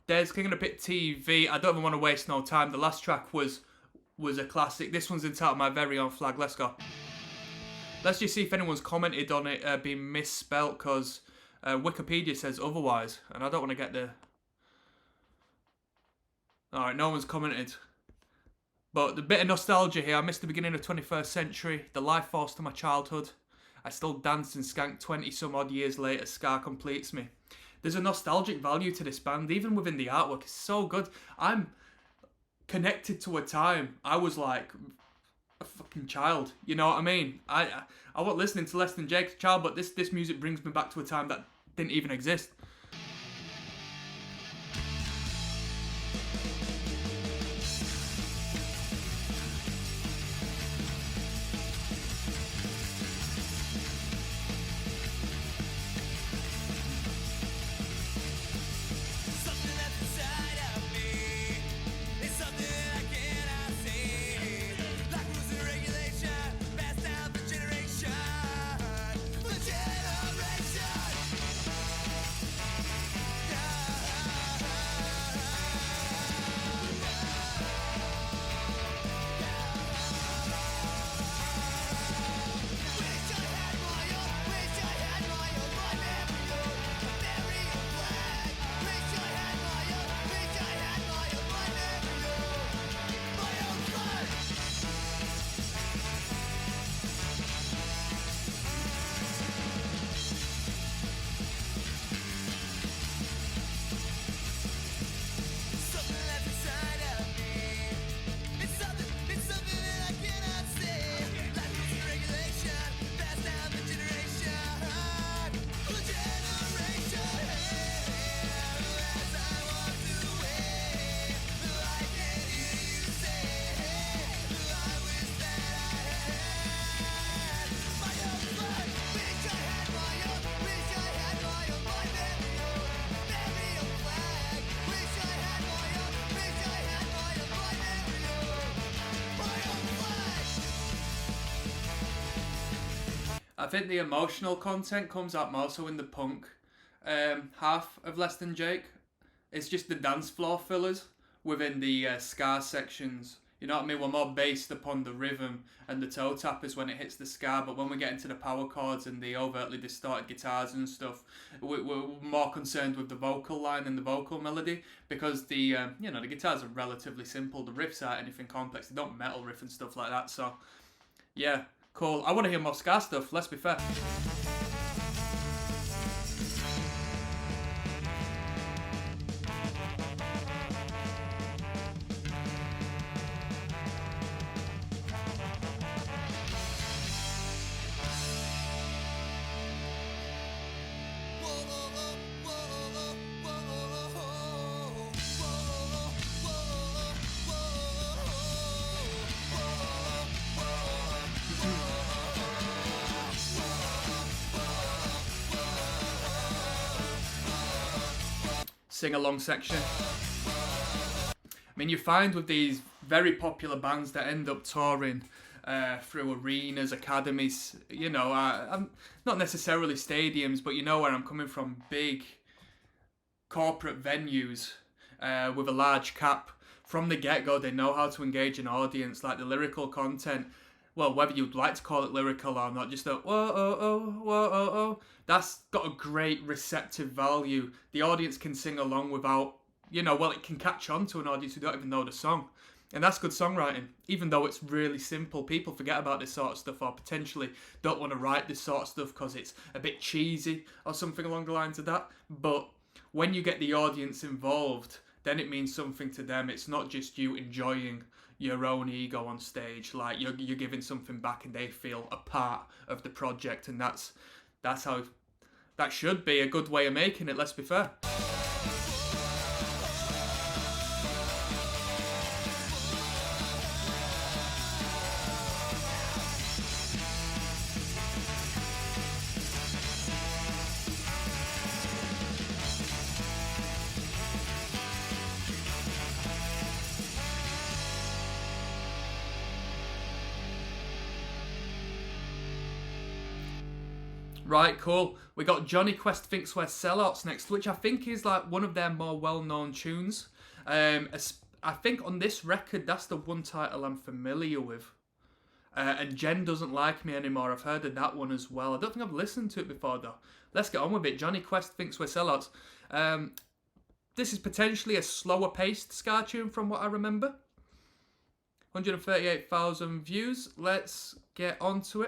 There's King of the Pit TV. I don't even want to waste no time. The last track was a classic. This one's entitled My Very Own Flag. Let's go. Let's just see if anyone's commented on it being misspelt, because Wikipedia says otherwise, and I don't want to get the... Alright, no one's commented. But the bit of nostalgia here, I missed the beginning of 21st century, the life force to my childhood. I still dance and skank 20 some odd years later, Scar completes me. There's a nostalgic value to this band, even within the artwork. It's so good. I'm connected to a time I was like a fucking child, you know what I mean? I wasn't listening to Less Than Jake's child, but this music brings me back to a time that didn't even exist. I think the emotional content comes out more so in the punk half of Less Than Jake. It's just the dance floor fillers within the ska sections. You know what I mean? We're more based upon the rhythm and the toe tappers when it hits the ska, but when we get into the power chords and the overtly distorted guitars and stuff, we're more concerned with the vocal line and the vocal melody, because the the guitars are relatively simple. The riffs aren't anything complex. They don't metal riff and stuff like that. So yeah, cool. I want to hear more ska stuff. Let's be fair. Sing-along section. I mean, you find with these very popular bands that end up touring through arenas, academies, I'm not necessarily stadiums, but you know where I'm coming from, big corporate venues with a large cap. From the get-go, they know how to engage an audience, like the lyrical content. Well, whether you'd like to call it lyrical or not, just a whoa, that's got a great receptive value. The audience can sing along without, it can catch on to an audience who don't even know the song. And that's good songwriting. Even though it's really simple, people forget about this sort of stuff, or potentially don't want to write this sort of stuff because it's a bit cheesy or something along the lines of that. But when you get the audience involved, then it means something to them. It's not just you enjoying your own ego on stage. Like you're giving something back, and they feel a part of the project, and that's how that should be a good way of making it. Let's be fair. Right, cool. We got Johnny Quest Thinks We're Sellouts next, which I think is like one of their more well-known tunes. I think on this record, that's the one title I'm familiar with. And Jen Doesn't Like Me Anymore. I've heard of that one as well. I don't think I've listened to it before, though. Let's get on with it. Johnny Quest Thinks We're Sellouts. This is potentially a slower-paced ska tune from what I remember. 138,000 views. Let's get on to it.